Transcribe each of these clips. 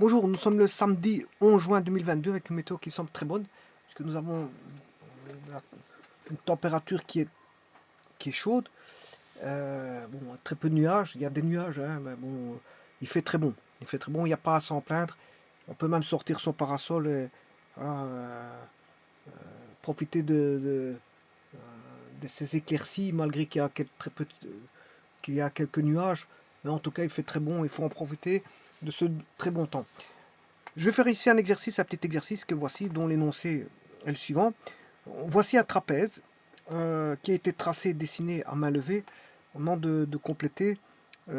Bonjour, nous sommes le samedi 11 juin 2022 avec une météo qui semble très bonne, puisque nous avons une température qui est chaude. Bon, très peu de nuages, il y a des nuages, hein, mais bon, il fait très bon. Il fait très bon, il n'y a pas à s'en plaindre. On peut même sortir son parasol et voilà, profiter de ces éclaircies, malgré qu'il y a très peu qu'il y a quelques nuages. Mais en tout cas, il fait très bon, il faut en profiter de ce très bon temps. Je vais faire ici un exercice, un petit exercice que voici, dont l'énoncé est le suivant. Voici un trapèze qui a été tracé et dessiné à main levée. On demande de compléter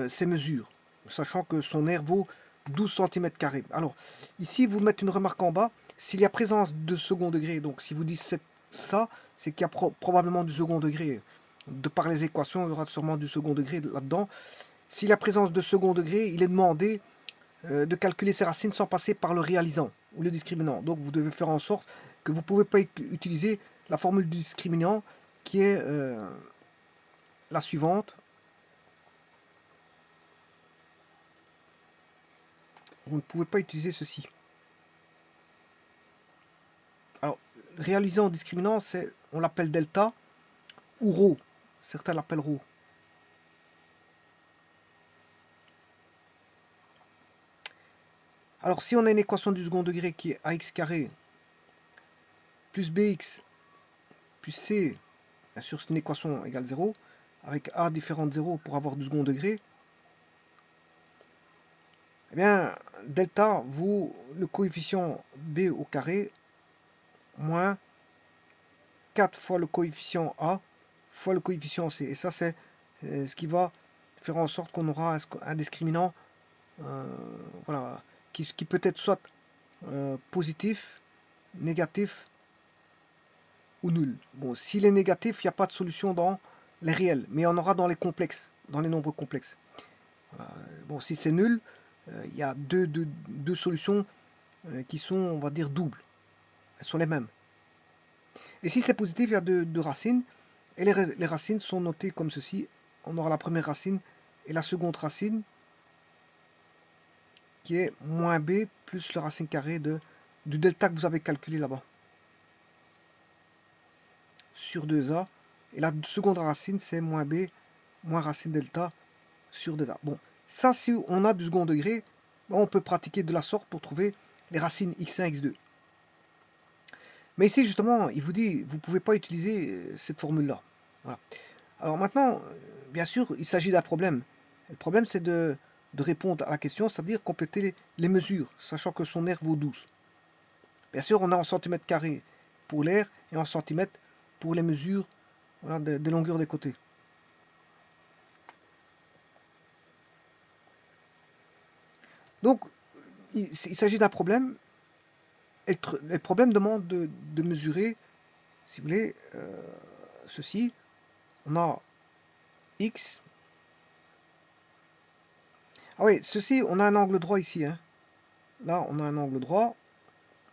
ses mesures, sachant que son aire vaut 12 cm². Alors, ici, vous mettez une remarque en bas. S'il y a présence de second degré, donc si vous dites ça, c'est qu'il y a probablement du second degré. De par les équations, il y aura sûrement du second degré là-dedans. S'il y a présence de second degré, il est demandé de calculer ces racines sans passer par le réalisant ou le discriminant. Donc vous devez faire en sorte que vous ne pouvez pas utiliser la formule du discriminant qui est la suivante. Vous ne pouvez pas utiliser ceci. Alors, réalisant ou discriminant, on l'appelle delta ou rho. Certains l'appellent rho. Alors, si on a une équation du second degré qui est ax carré plus bx plus c, bien sûr c'est une équation égale 0, avec a différent de 0 pour avoir du second degré, eh bien, delta vaut le coefficient b au carré moins 4 fois le coefficient a fois le coefficient c. Et ça, c'est ce qui va faire en sorte qu'on aura un discriminant voilà, qui peut être soit positif, négatif ou nul. Bon, s'il est négatif, il n'y a pas de solution dans les réels, mais il y en aura dans les complexes, dans les nombres complexes. Voilà. Bon, si c'est nul, il y a deux solutions qui sont, on va dire, doubles. Elles sont les mêmes. Et si c'est positif, il y a deux racines. Et les racines sont notées comme ceci. On aura la première racine et la seconde racine qui est moins b plus la racine carrée du delta que vous avez calculé là-bas. Sur 2a. Et la seconde racine, c'est moins b moins racine delta sur 2a. Bon, ça, si on a du second degré, on peut pratiquer de la sorte pour trouver les racines x1, x2. Mais ici, justement, il vous dit, vous ne pouvez pas utiliser cette formule-là. Voilà. Alors maintenant, bien sûr, il s'agit d'un problème. Le problème, c'est de répondre à la question, c'est-à-dire compléter les mesures, sachant que son aire vaut 12. Bien sûr, on a en centimètres carrés pour l'aire et en centimètres pour les mesures voilà, des longueurs des côtés. Donc, il s'agit d'un problème. Et le problème demande de mesurer, si vous voulez, ceci. On a x. Ah oui, ceci, on a un angle droit ici. Hein. Là, on a un angle droit.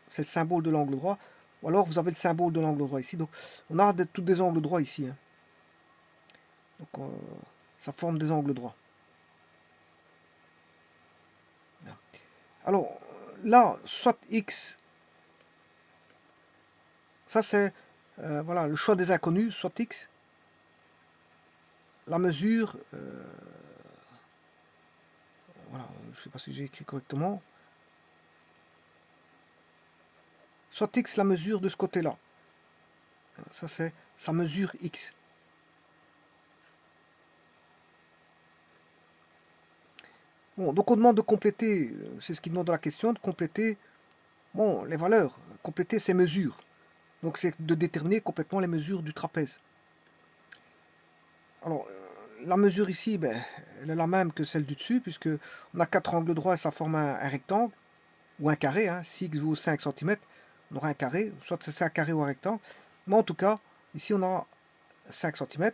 C'est le symbole de l'angle droit. Ou alors, vous avez le symbole de l'angle droit ici. Donc, on a tous des angles droits ici. Hein. Donc, ça forme des angles droits. Alors, là, soit x, ça c'est voilà, le choix des inconnus, soit x, la mesure, voilà, je ne sais pas si j'ai écrit correctement, soit x la mesure de ce côté-là. Ça c'est sa mesure x. Bon, donc on demande de compléter, c'est ce qu'il demande dans la question, de compléter bon, les valeurs, compléter ces mesures. Donc c'est de déterminer complètement les mesures du trapèze. Alors, la mesure ici, ben, elle est la même que celle du dessus, puisque on a 4 angles droits et ça forme un rectangle, ou un carré, hein, si x vaut 5 cm, on aura un carré, soit c'est un carré ou un rectangle. Mais en tout cas, ici on a 5 cm.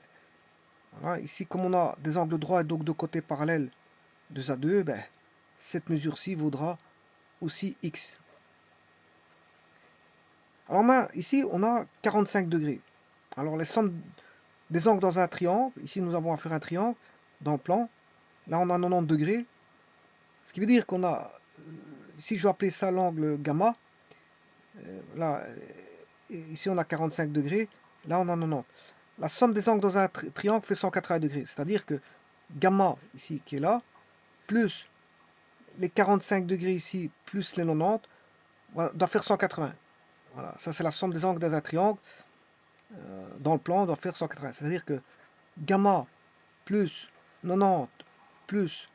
Voilà. Ici, comme on a des angles droits et donc de côtés parallèles 2 à 2, ben, cette mesure-ci vaudra aussi x. Alors ici, on a 45 degrés. Alors les sommes des angles dans un triangle, ici nous avons à faire un triangle dans le plan. Là, on a 90 degrés. Ce qui veut dire qu'on a ici je vais appeler ça l'angle gamma. Là, ici on a 45 degrés, là on a 90. La somme des angles dans un triangle fait 180 degrés. C'est-à-dire que gamma, ici, qui est là, plus les 45 degrés ici, plus les 90, voilà, doit faire 180. Voilà, ça c'est la somme des angles dans un triangle. Dans le plan, doit faire 180. C'est-à-dire que gamma plus 90 plus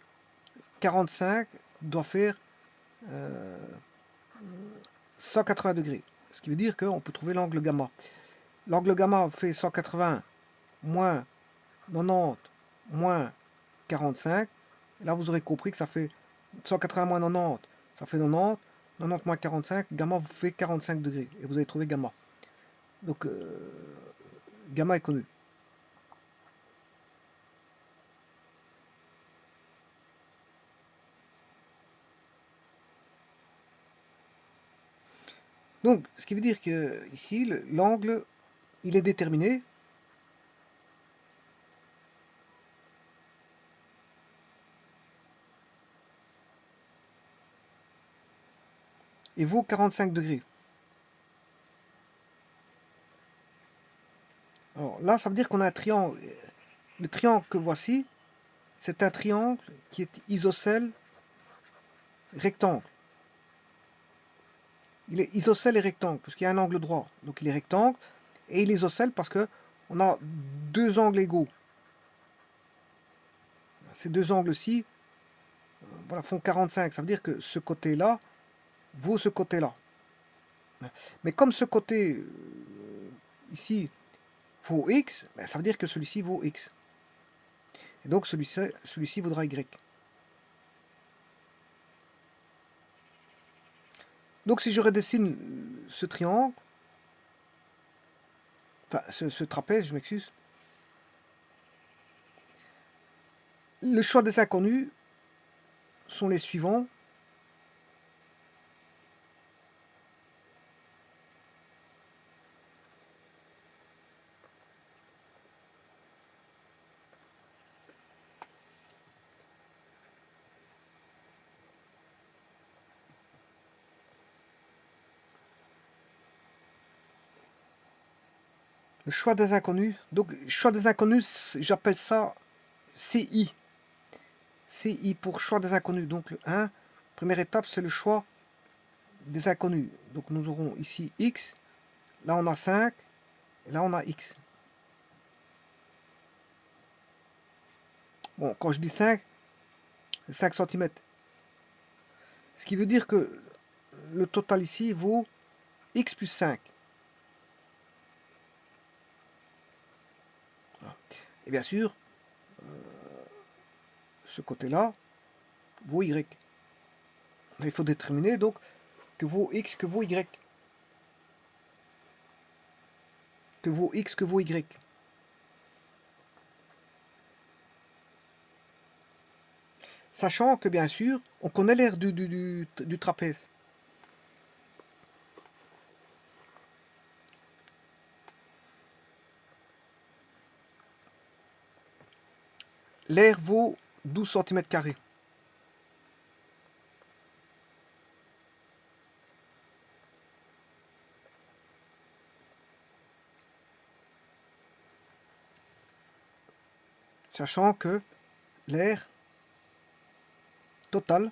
45 doit faire 180 degrés. Ce qui veut dire qu'on peut trouver l'angle gamma. L'angle gamma fait 180 moins 90 moins 45. Là, vous aurez compris que ça fait 180 moins 90, ça fait 90. 90 moins 45, gamma vous fait 45 degrés. Et vous avez trouvé gamma. Donc, gamma est connu. Donc, ce qui veut dire que ici, l'angle, il est déterminé. Et vaut 45 degrés. Alors là, ça veut dire qu'on a un triangle. Le triangle que voici, c'est un triangle qui est isocèle rectangle. Il est isocèle et rectangle, parce qu'il y a un angle droit. Donc il est rectangle, et il est isocèle parce qu'on a deux angles égaux. Ces deux angles-ci voilà, font 45. Ça veut dire que ce côté-là vaut ce côté-là. Mais comme ce côté ici vaut x, ben, ça veut dire que celui-ci vaut x. Et donc celui-ci vaudra y. Donc si je redessine ce triangle, enfin ce trapèze, je m'excuse, le choix des inconnus sont les suivants. Le choix des inconnus. Donc, choix des inconnus, j'appelle ça CI. CI pour choix des inconnus. Donc, le 1, première étape, c'est le choix des inconnus. Donc, nous aurons ici X. Là, on a 5. Et là, on a X. Bon, quand je dis 5, c'est 5 cm. Ce qui veut dire que le total ici vaut X plus 5. Voilà. Et bien sûr, ce côté-là vaut Y. Il faut déterminer donc que vaut X, que vaut Y. Que vaut X, que vaut Y. Sachant que bien sûr, on connaît l'aire du trapèze. L'aire vaut 12 cm². Sachant que l'aire totale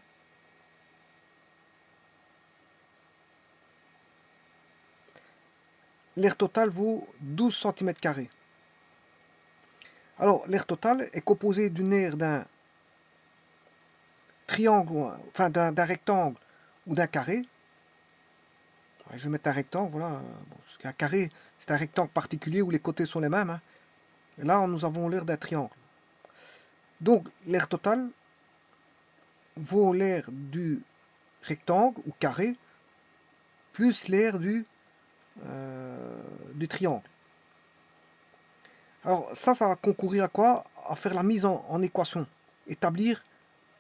vaut 12 cm². Alors, l'aire totale est composée d'une aire d'un triangle, enfin d'un rectangle ou d'un carré. Je vais mettre un rectangle, voilà. Bon, parce qu'un carré, c'est un rectangle particulier où les côtés sont les mêmes. Hein. Et là, nous avons l'aire d'un triangle. Donc, l'aire totale vaut l'aire du rectangle ou carré plus l'aire du triangle. Alors ça va concourir à quoi? À faire la mise en équation, établir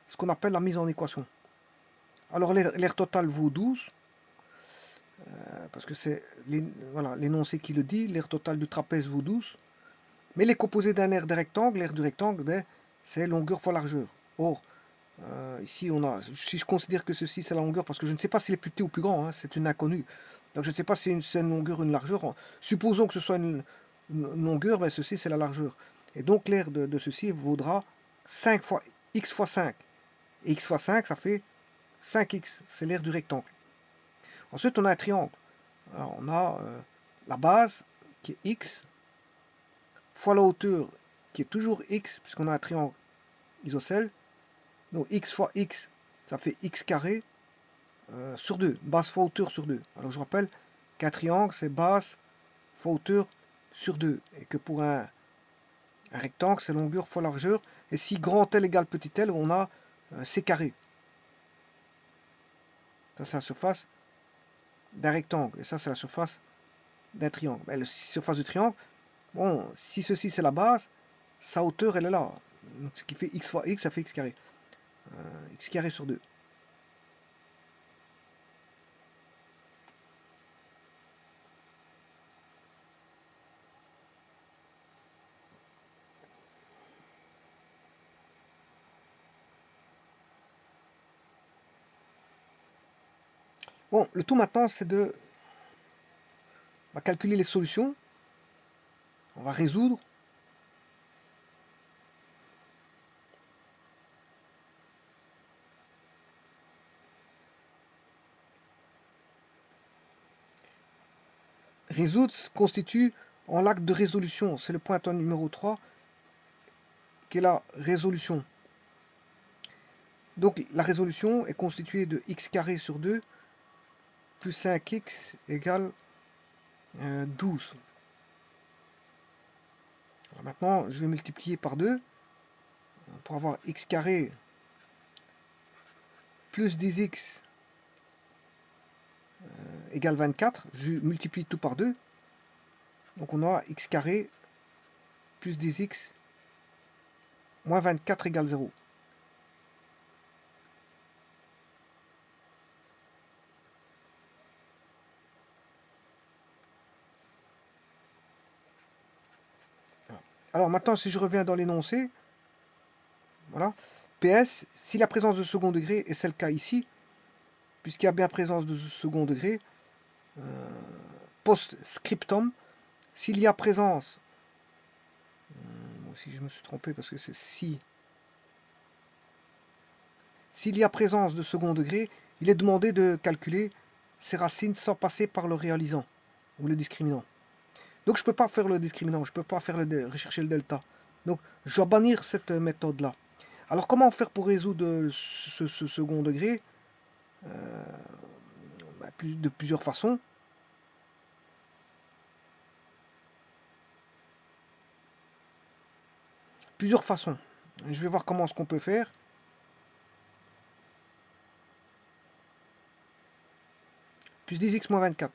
ce qu'on appelle la mise en équation. Alors l'aire totale vaut 12, parce que c'est voilà, l'énoncé qui le dit, l'aire totale du trapèze vaut 12, mais les composés d'un aire de rectangle, l'aire du rectangle, ben, c'est longueur fois largeur. Or, Ici, si je considère que ceci c'est la longueur, parce que je ne sais pas s'il est plus petit ou plus grand, hein, c'est une inconnue. Donc je ne sais pas si c'est une longueur ou une largeur. Supposons que ce soit une longueur, ben ceci c'est la largeur. Et donc l'aire de ceci vaudra 5 fois x fois 5. Et x fois 5, ça fait 5x, c'est l'aire du rectangle. Ensuite, on a un triangle. Alors, on a la base qui est x fois la hauteur qui est toujours x, puisqu'on a un triangle isocèle. Donc x fois x, ça fait x carré sur 2, base fois hauteur sur 2. Alors je rappelle qu'un triangle, c'est base fois hauteur sur 2. Et que pour un rectangle, c'est longueur fois largeur. Et si grand L égale petit l, on a c carré. Ça, c'est la surface d'un rectangle. Et ça, c'est la surface d'un triangle. Ben, la surface du triangle, bon, si ceci c'est la base, sa hauteur, elle est là. Donc, ce qui fait x fois x, ça fait x carré. X carré sur 2. Bon, le tout maintenant, c'est de on va calculer les solutions. On va résoudre. Résoudre constitue en l'acte de résolution. C'est le point numéro 3 qui est la résolution. Donc la résolution est constituée de x carré sur 2 plus 5x égale 12. Alors maintenant, je vais multiplier par 2 pour avoir x carré plus 10x égale 24. Je multiplie tout par 2. Donc on a x carré plus 10x moins 24 égale 0. Alors maintenant, si je reviens dans l'énoncé, voilà, PS, si la présence de second degré, et c'est le cas ici, puisqu'il y a bien présence de second degré, post-scriptum, s'il y a présence, si je me suis trompé parce que c'est si, s'il y a présence de second degré, il est demandé de calculer ces racines sans passer par le réalisant ou le discriminant. Donc je ne peux pas faire le discriminant, je ne peux pas faire rechercher le delta. Donc je dois bannir cette méthode-là. Alors comment faire pour résoudre ce second degré de plusieurs façons. Plusieurs façons. Je vais voir comment ce qu'on peut faire. Plus 10x moins 24.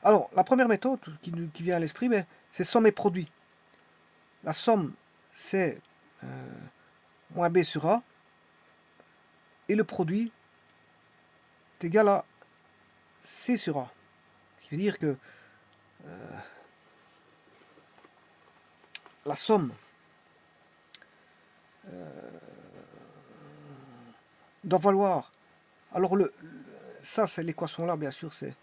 Alors, la première méthode qui vient à l'esprit, c'est somme et produit. La somme, c'est moins b sur a. Et le produit est égal à c sur a. Ce qui veut dire que la somme doit valoir. Alors, ça, c'est l'équation là, bien sûr, c'est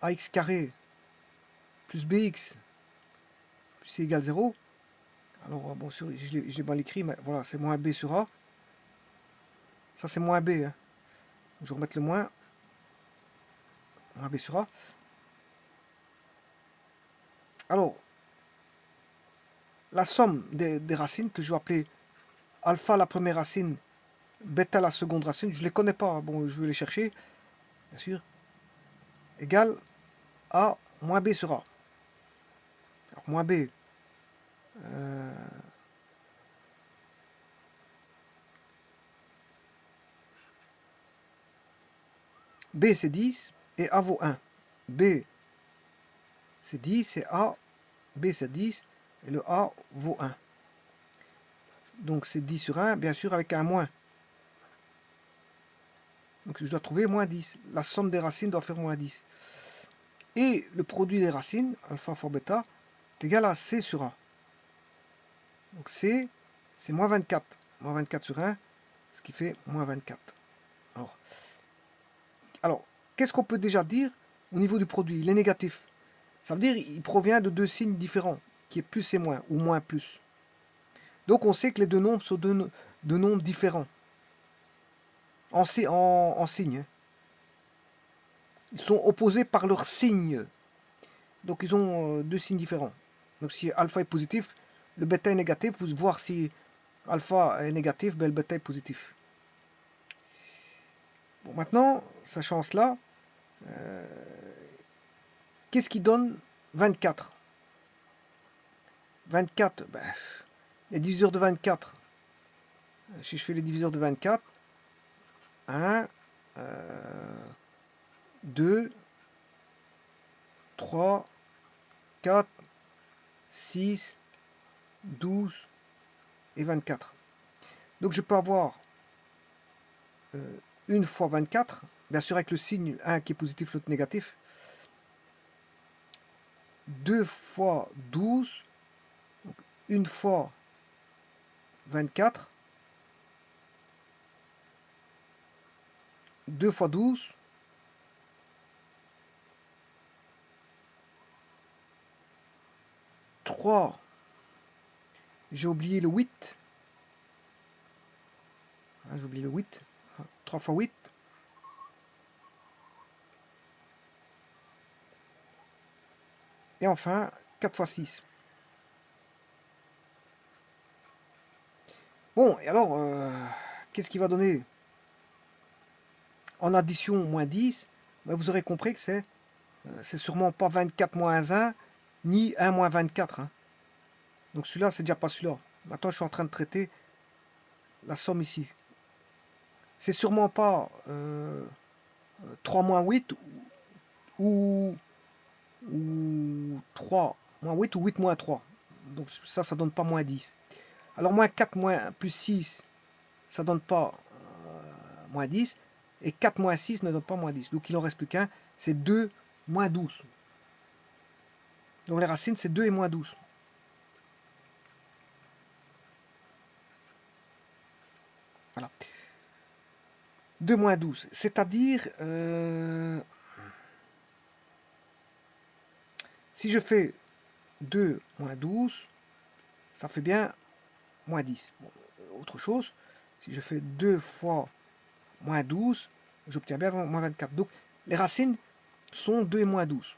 ax carré plus bx plus c égale 0. Alors, bon, sûr, je l'ai mal écrit, mais voilà, c'est moins b sur a. Ça, c'est moins b. Hein. Je vais remettre le moins. Moins b sur a. Alors, la somme des racines, que je vais appeler alpha la première racine, bêta la seconde racine, je ne les connais pas, bon, je vais les chercher, bien sûr, égale à moins b sur a. Alors, moins b, b c'est 10 et a vaut 1. B c'est 10 et a, b c'est 10 et le a vaut 1. Donc c'est 10 sur 1, bien sûr avec un moins. Donc je dois trouver moins 10. La somme des racines doit faire moins 10. Et le produit des racines, alpha fois bêta, est égal à C sur A. Donc C, c'est moins 24. Moins 24 sur 1, ce qui fait moins 24. Alors qu'est-ce qu'on peut déjà dire au niveau du produit? Il est négatif. Ça veut dire qu'il provient de deux signes différents, qui est plus et moins, ou moins plus. Donc on sait que les deux nombres sont deux nombres différents. En signe. Ils sont opposés par leur signe. Donc ils ont deux signes différents. Donc si alpha est positif, le bêta est négatif. Vous voir si alpha est négatif, ben, le bêta est positif. Bon, maintenant, sachant cela, qu'est-ce qui donne 24? 24, ben, les diviseurs de 24. Si je fais les diviseurs de 24, 1, 2, 3, 4, 6, 12 et 24. Donc je peux avoir 1 fois 24, bien sûr avec le signe 1 qui est positif, l'autre négatif. 2 fois 12, donc 1 fois 24, 2 fois 12, 3, j'ai oublié le 8, j'ai oublié le 8, 3 fois 8, et enfin 4 fois 6. Bon, et alors, qu'est-ce qui va donner en addition moins 10? Ben, vous aurez compris que c'est sûrement pas 24 moins 1, ni 1 moins 24. Hein. Donc celui-là, c'est déjà pas celui-là. Maintenant, je suis en train de traiter la somme ici. C'est sûrement pas 3 moins 8 ou 3 moins 8 ou 8 moins 3. Donc ça donne pas moins 10. Alors moins 4 moins plus 6, ça donne pas moins 10. Et 4 moins 6 ne donne pas moins 10. Donc il en reste plus qu'un, c'est 2 moins 12. Donc les racines, c'est 2 et moins 12. Voilà. 2 moins 12. C'est-à-dire, si je fais 2 moins 12, ça fait bien moins 10. Bon, autre chose, si je fais 2 fois moins 12, j'obtiens bien moins 24. Donc les racines sont 2 et moins 12.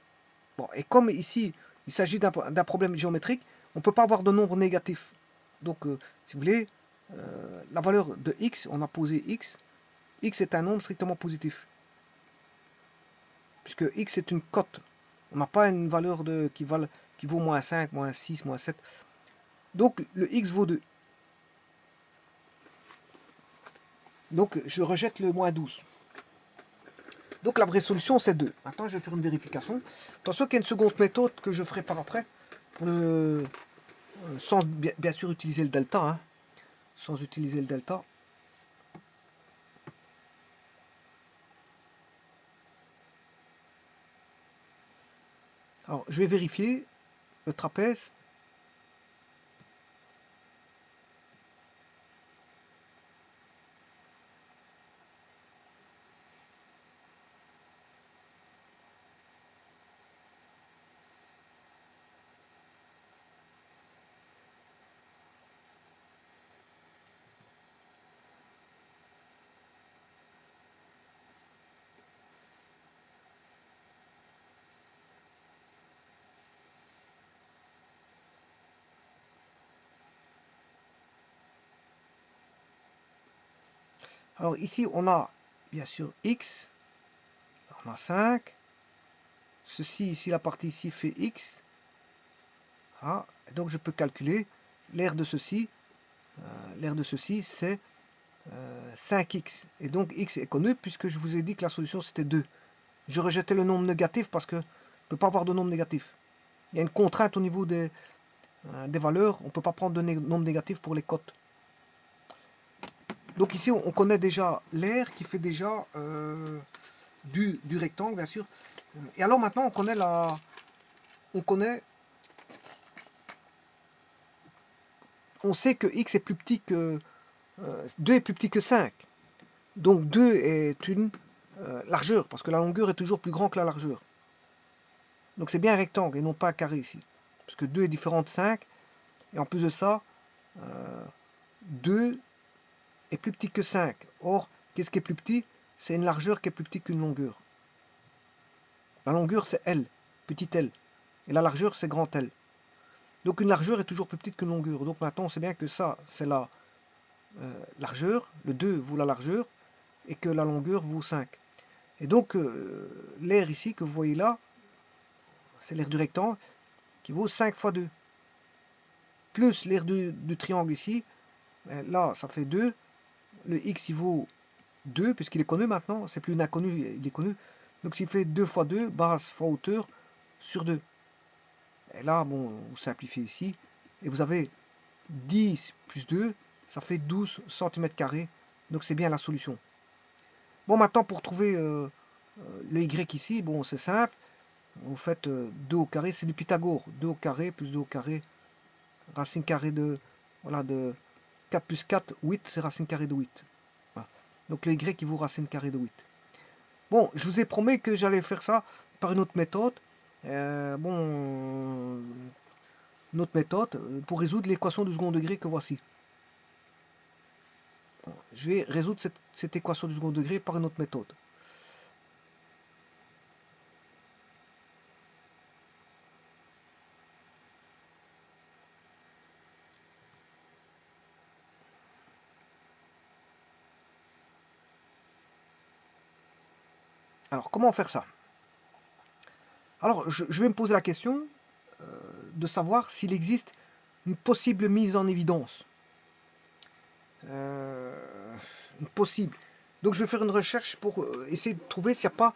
Bon, et comme ici, il s'agit d'un problème géométrique, on ne peut pas avoir de nombre négatif. Donc, si vous voulez, la valeur de x, on a posé x est un nombre strictement positif. Puisque x est une cote. On n'a pas une valeur qui vaut moins 5, moins 6, moins 7. Donc, le x vaut 2. Donc, je rejette le moins 12. Donc, la vraie solution, c'est 2. Maintenant, je vais faire une vérification. Attention qu'il y a une seconde méthode que je ferai par après. Sans bien sûr utiliser le delta. Hein. Sans utiliser le delta. Alors, je vais vérifier le trapèze. Alors ici, on a bien sûr x, on a 5. Ceci, ici, la partie ici fait x. Ah, donc je peux calculer l'aire de ceci. L'aire de ceci, c'est 5x. Et donc x est connu puisque je vous ai dit que la solution c'était 2. Je rejetais le nombre négatif parce que je ne peux pas avoir de nombre négatif. Il y a une contrainte au niveau des valeurs. On ne peut pas prendre de nombre négatif pour les cotes. Donc ici, on connaît déjà l'aire qui fait déjà du rectangle, bien sûr. Et alors maintenant, on sait que x est plus petit que 2 est plus petit que 5. Donc 2 est une largeur, parce que la longueur est toujours plus grande que la largeur. Donc c'est bien un rectangle et non pas un carré ici. Parce que 2 est différent de 5. Et en plus de ça, 2 est plus petit que 5. Or, qu'est-ce qui est plus petit? C'est une largeur qui est plus petite qu'une longueur. La longueur, c'est L, petit L. Et la largeur, c'est grand L. Donc une largeur est toujours plus petite qu'une longueur. Donc maintenant, on sait bien que ça, c'est la largeur. Le 2 vaut la largeur. Et que la longueur vaut 5. Et donc, l'aire ici, que vous voyez là, c'est l'aire du rectangle, qui vaut 5 fois 2. Plus l'aire du triangle ici, là, ça fait 2. Le x, il vaut 2, puisqu'il est connu maintenant. C'est plus une inconnue, il est connu. Donc, s'il fait 2 fois 2, base fois hauteur, sur 2. Et là, bon, vous simplifiez ici. Et vous avez 10 plus 2, ça fait 12 cm². Donc, c'est bien la solution. Bon, maintenant, pour trouver le y ici, bon, c'est simple. Vous faites 2 au carré, c'est du Pythagore. 2 au carré plus 2 au carré. Racine carrée de, voilà, de 4 plus 4, 8, c'est racine carrée de 8. Voilà. Donc le y qui vaut racine carrée de 8. Bon, je vous ai promis que j'allais faire ça par une autre méthode. Bon, une autre méthode pour résoudre l'équation du second degré que voici. Bon, je vais résoudre cette équation du second degré par une autre méthode. Alors, comment faire ça? Alors, je vais me poser la question de savoir s'il existe une possible mise en évidence. Possible. Donc, je vais faire une recherche pour essayer de trouver s'il n'y a pas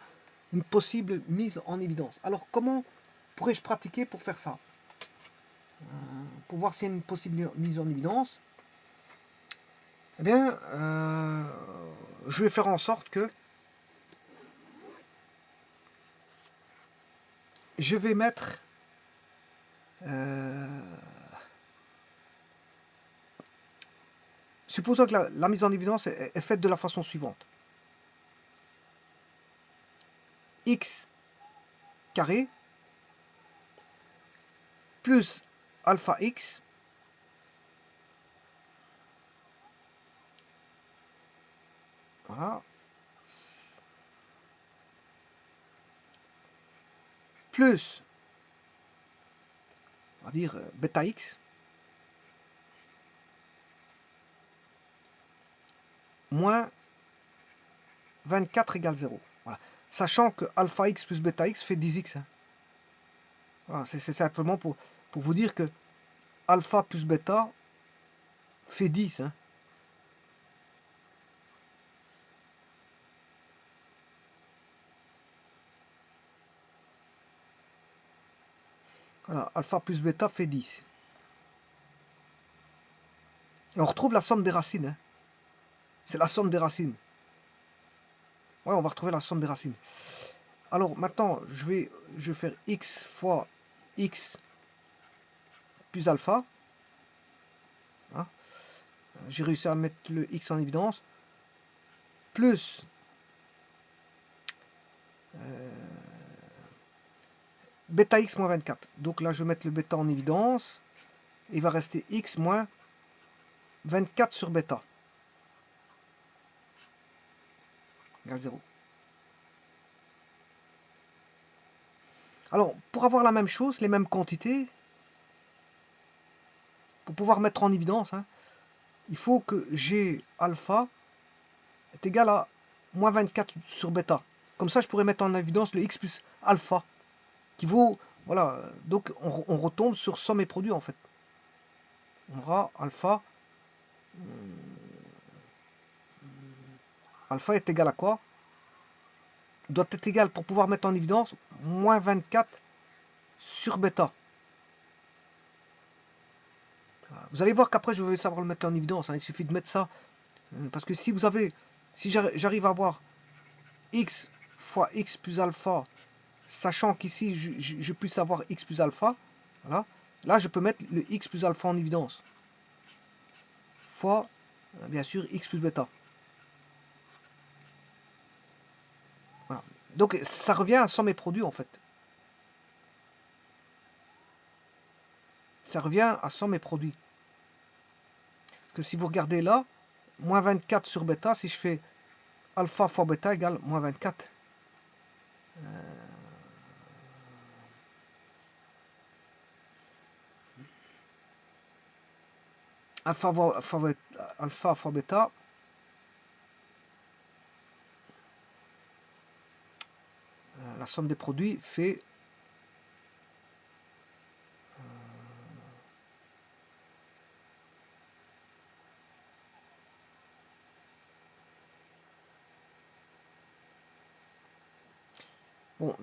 une possible mise en évidence. Alors, comment pourrais-je pratiquer pour faire ça? Pour voir s'il y a une possible mise en évidence. Eh bien, je vais faire en sorte que je vais mettre supposons que la mise en évidence est faite de la façon suivante. X carré plus alpha x voilà, plus, on va dire, bêta x moins 24 égale 0. Voilà. Sachant que alpha x plus bêta x fait 10x. Hein. Voilà, c'est simplement pour vous dire que alpha plus bêta fait 10. Hein. Voilà, alpha plus bêta fait 10. Et on retrouve la somme des racines. Hein. C'est la somme des racines. Ouais, on va retrouver la somme des racines. Alors maintenant, je vais faire x fois x plus alpha. Hein. J'ai réussi à mettre le x en évidence. Plus bêta x moins 24. Donc là, je vais mettre le bêta en évidence. Il va rester x moins 24 sur bêta. Égale 0. Alors, pour avoir la même chose, les mêmes quantités, pour pouvoir mettre en évidence, hein, il faut que G alpha est égal à moins 24 sur bêta. Comme ça, je pourrais mettre en évidence le x plus alpha, qui vaut, voilà, donc on retombe sur somme et produit en fait. On aura alpha, alpha est égal à quoi? Doit être égal, pour pouvoir mettre en évidence, moins 24 sur bêta. Vous allez voir qu'après je vais savoir le mettre en évidence, hein. Il suffit de mettre ça, parce que si j'arrive à avoir x fois x plus alpha sachant qu'ici, je puisse avoir x plus alpha, voilà, là, je peux mettre le x plus alpha en évidence, fois, bien sûr, x plus bêta. Voilà. Donc, ça revient à somme et produit, en fait. Ça revient à somme et produit. Parce que si vous regardez là, moins 24 sur bêta, si je fais alpha fois bêta égale moins 24. Alpha fois bêta, la somme des produits fait bon,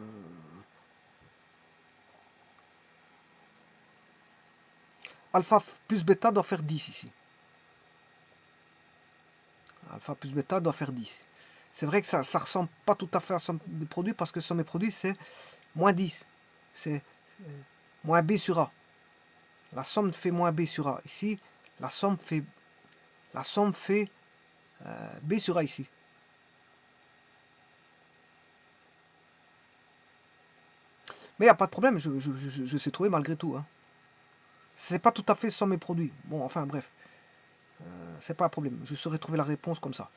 alpha plus bêta doit faire 10 ici. Alpha plus bêta doit faire 10. C'est vrai que ça ne ressemble pas tout à fait à la somme des produits parce que somme des produits c'est moins 10. C'est moins B sur A. La somme fait moins B sur A. Ici, la somme fait B sur A ici. Mais il n'y a pas de problème, je sais trouver malgré tout. Hein. C'est pas tout à fait somme et produit. Bon, enfin bref. C'est pas un problème. Je saurais trouver la réponse comme ça.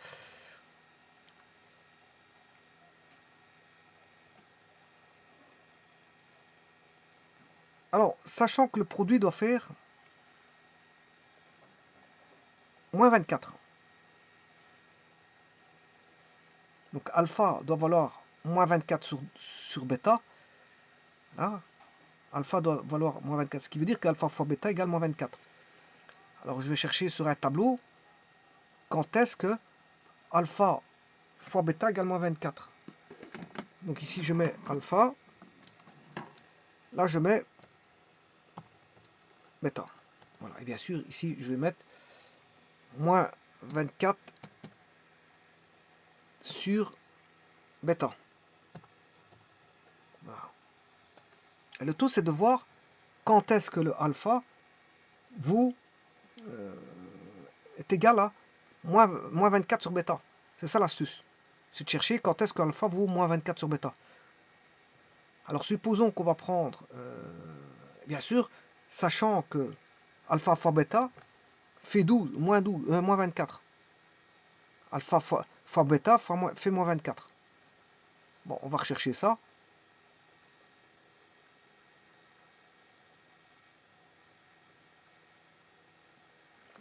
Alors, sachant que le produit doit faire moins 24. Donc alpha doit valoir moins 24 sur bêta. Là, alpha doit valoir moins 24. Ce qui veut dire qu'alpha fois bêta égale moins 24. Alors je vais chercher sur un tableau quand est-ce que alpha fois bêta égale moins 24. Donc ici je mets alpha. Là je mets bêta. Voilà. Et bien sûr ici je vais mettre moins 24 sur bêta. Voilà. Et le tout c'est de voir quand est-ce que le alpha est égal à moins 24 sur bêta. C'est ça l'astuce. C'est de chercher quand est-ce que alpha vaut moins 24 sur bêta. Alors supposons qu'on va prendre, bien sûr, sachant que alpha fois bêta fait 12, moins 24. Alpha fois bêta fait moins 24. Bon, on va rechercher ça.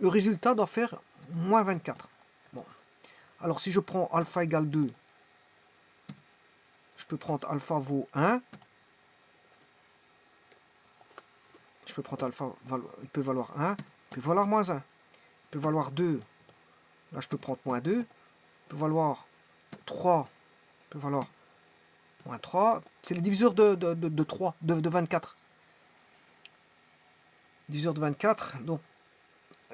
Le résultat doit faire moins 24. Bon. Alors si je prends alpha égale 2, je peux prendre alpha vaut 1. Je peux prendre alpha, il peut valoir 1, il peut valoir moins 1. Il peut valoir 2. Là, je peux prendre moins 2. Il peut valoir 3. Il peut valoir moins 3. C'est le diviseur de 3, de 24. Diviseur de 24. Donc,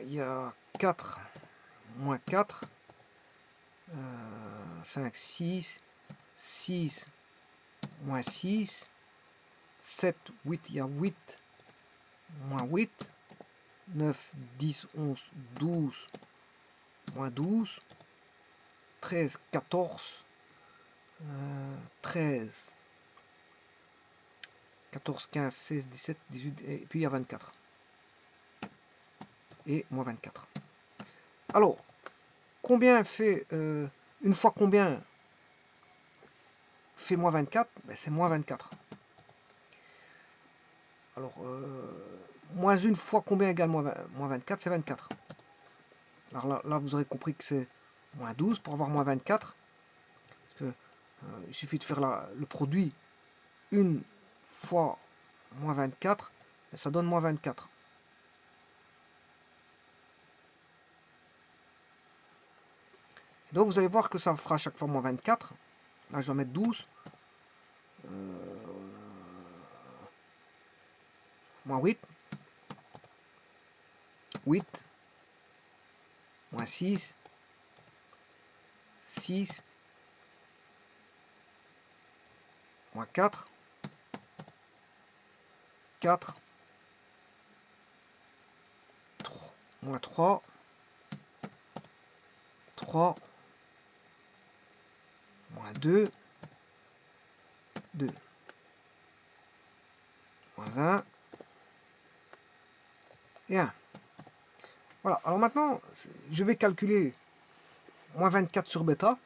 il y a 4 moins 4. 5, 6. 6 moins 6. 7, 8. Il y a 8 moins 8. 9, 10, 11, 12. Moins 12. 13, 14. 13, 14, 15, 16, 17, 18, et puis il y a 24. Et moins 24. Alors, combien fait, une fois combien fait moins 24? Ben, c'est moins 24. Alors, moins une fois combien égale moins 24? C'est 24. Alors là, vous aurez compris que c'est moins 12 pour avoir moins 24. Parce que, il suffit de faire le produit une fois moins 24, et ça donne moins 24. Donc vous allez voir que ça fera à chaque fois moins 24. Là, je vais mettre 12. Moins 8. 8. Moins 6. 6. Moins 4. 4, moins 3, 3, moins 2, 2, moins 1, et 1. Voilà, alors maintenant, je vais calculer moins 24 sur bêta.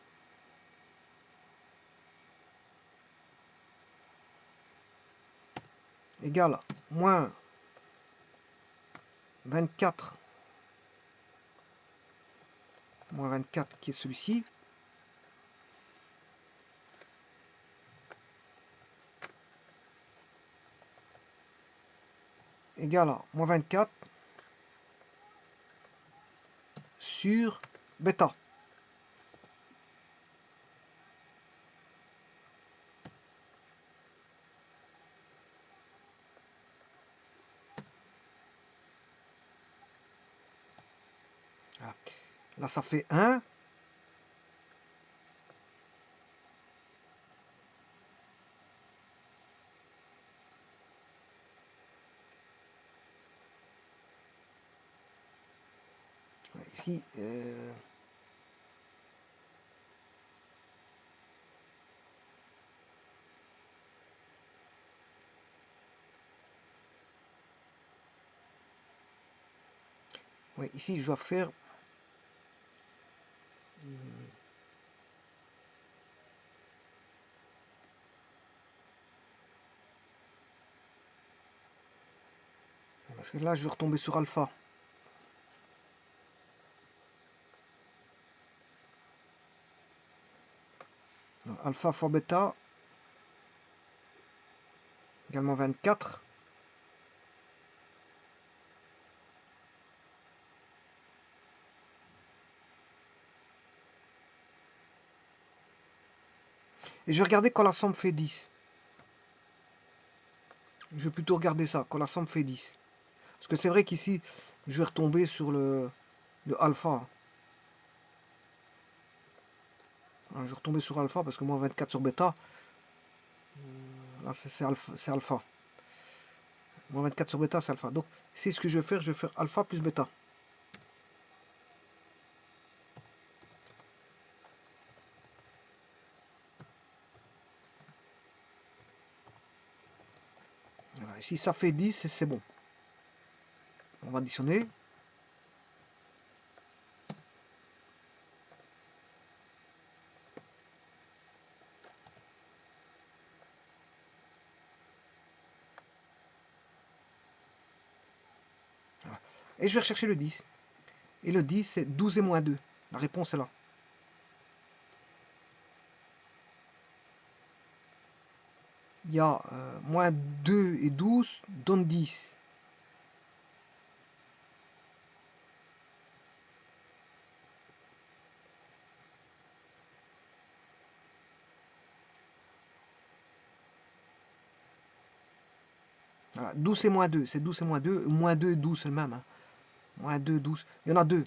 Égale moins 24, moins 24 qui est celui-ci, égale à moins 24 sur bêta. Voilà. Là, ça fait 1. Ici, oui, ici, je dois faire parce que là, je vais retomber sur alpha. Donc, alpha fois bêta, également 24. Et je vais regarder quand la somme fait 10. Je vais plutôt regarder ça, quand la somme fait 10. Parce que c'est vrai qu'ici, je vais retomber sur le alpha. Je vais retomber sur alpha parce que moins 24 sur bêta, là c'est alpha. Moins 24 sur bêta, c'est alpha. Donc, c'est ce que je vais faire alpha plus bêta. Voilà, ici, ça fait 10, c'est bon. On va additionner. Voilà. Et je vais rechercher le 10. Et le 10, c'est 12 et moins 2. La réponse est là. Il y a moins 2 et 12 donne 10. Voilà, 12 et moins 2, c'est 12 et moins 2. Moins 2 et 12, c'est le même. Hein. Moins 2, 12. Il y en a deux.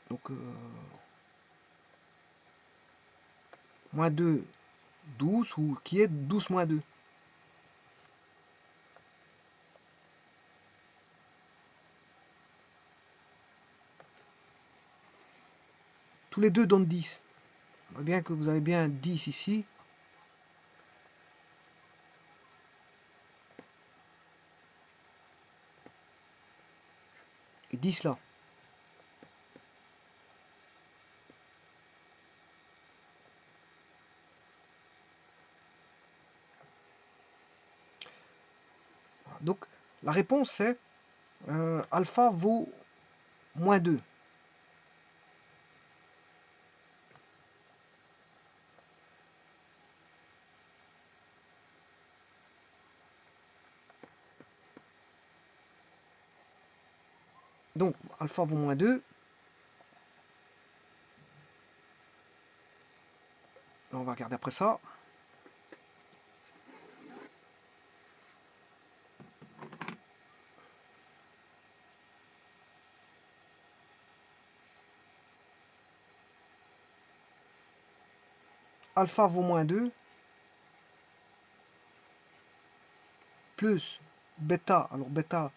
Donc, moins 2, 12, ou qui est 12 moins 2. Tous les deux donnent 10. On voit bien que vous avez bien 10 ici. Et 10 là. Voilà. Donc, la réponse c'est alpha vaut moins 2. Donc, alpha vaut moins 2. On va regarder après ça. alpha vaut moins 2, plus bêta, alors bêta,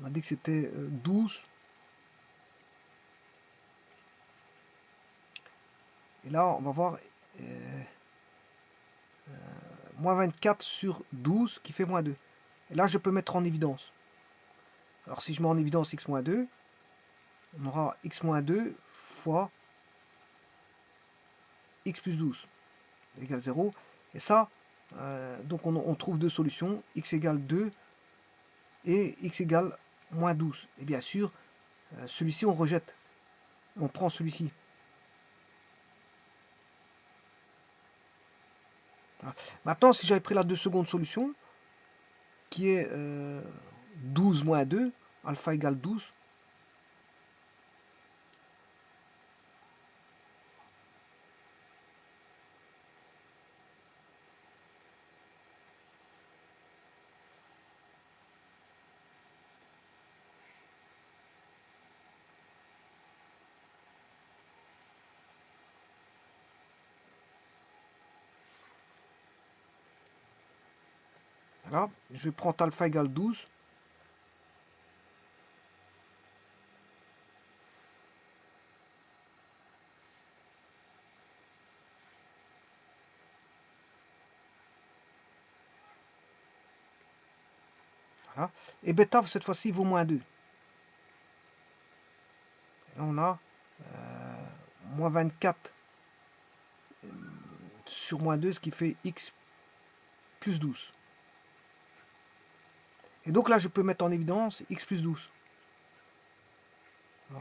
on a dit que c'était 12, et là on va voir moins 24 sur 12 qui fait moins 2. Et là je peux mettre en évidence. Alors si je mets en évidence x moins 2, on aura x moins 2 fois x plus 12 égale 0. Et ça, donc on trouve deux solutions, x égale 2 et x égale moins 12. Et bien sûr, celui-ci on rejette. On prend celui-ci. Voilà. Maintenant, si j'avais pris la seconde solution, qui est 12 moins 2, alpha égale 12, voilà, je vais prendre alpha égale 12. Voilà. Et bêta, cette fois-ci, vaut moins 2. Et là, on a moins 24 sur moins 2, ce qui fait x plus 12. Et donc là, je peux mettre en évidence x plus 12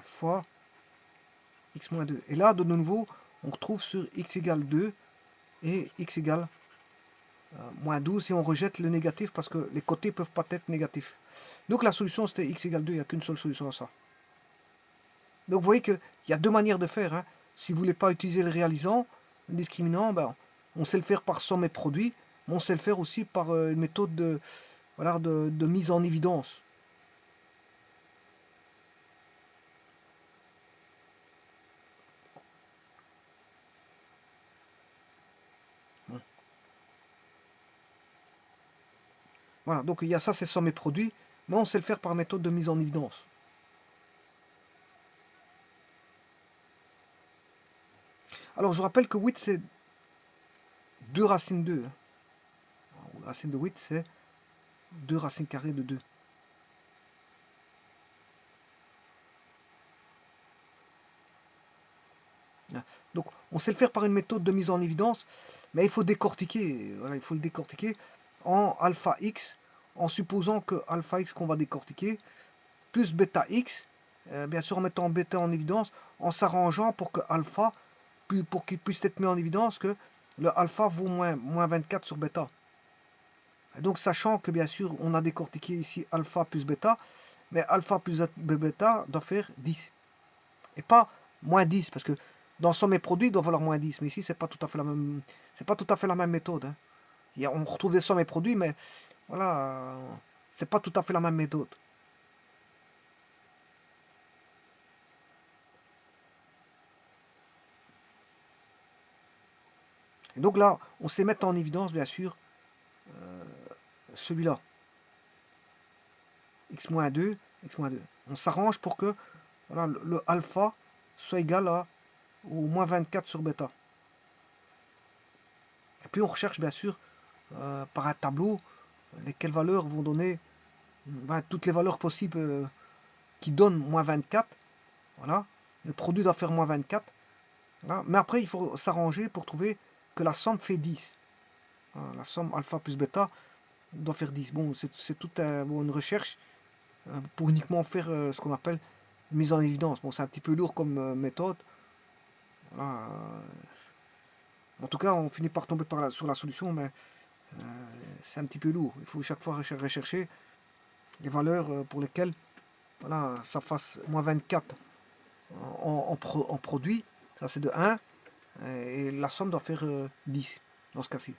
fois x moins 2. Et là, de nouveau, on retrouve sur x égale 2 et x égale moins 12 et on rejette le négatif parce que les côtés ne peuvent pas être négatifs. Donc la solution, c'était x égale 2, il n'y a qu'une seule solution à ça. Donc vous voyez qu'il y a deux manières de faire. Hein. Si vous ne voulez pas utiliser le réalisant, le discriminant, ben, on sait le faire par somme et produit, mais on sait le faire aussi par une méthode de, voilà, de mise en évidence. Bon. Voilà, donc il y a ça, c'est somme et produit, mais on sait le faire par méthode de mise en évidence. Alors je rappelle que 8 c'est 2 racines 2. La racine de 8 c'est 2 racines carrées de 2. Donc on sait le faire par une méthode de mise en évidence, mais il faut décortiquer, voilà, il faut le décortiquer en alpha x, en supposant que alpha x qu'on va décortiquer, plus bêta x, bien sûr en mettant bêta en évidence, en s'arrangeant pour que alpha, pour qu'il puisse être mis en évidence que le alpha vaut moins 24 sur bêta. Et donc sachant que bien sûr on a décortiqué ici alpha plus bêta, mais alpha plus bêta doit faire 10. Et pas moins 10, parce que dans somme et produit, il doit valoir moins 10. Mais ici, c'est pas tout à fait la même, c'est pas tout à fait la même méthode. Hein. On retrouve des sommes et produits, mais voilà, c'est pas tout à fait la même méthode. Et donc là, on sait mettre en évidence, bien sûr, celui-là. X-2, x-2. On s'arrange pour que voilà, le alpha soit égal au moins 24 sur bêta. Et puis on recherche, bien sûr, par un tableau, lesquelles valeurs vont donner toutes les valeurs possibles qui donnent moins 24. Voilà. Le produit doit faire moins 24. Voilà. Mais après, il faut s'arranger pour trouver que la somme fait 10. Voilà. La somme alpha plus bêta doit faire 10. Bon, c'est toute une recherche pour uniquement faire ce qu'on appelle mise en évidence. Bon, c'est un petit peu lourd comme méthode. Voilà. En tout cas, on finit par tomber sur la solution, mais c'est un petit peu lourd. Il faut chaque fois rechercher les valeurs pour lesquelles voilà, ça fasse moins 24 en produit. Ça, c'est de 1. Et la somme doit faire 10 dans ce cas-ci.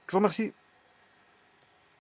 Je vous remercie.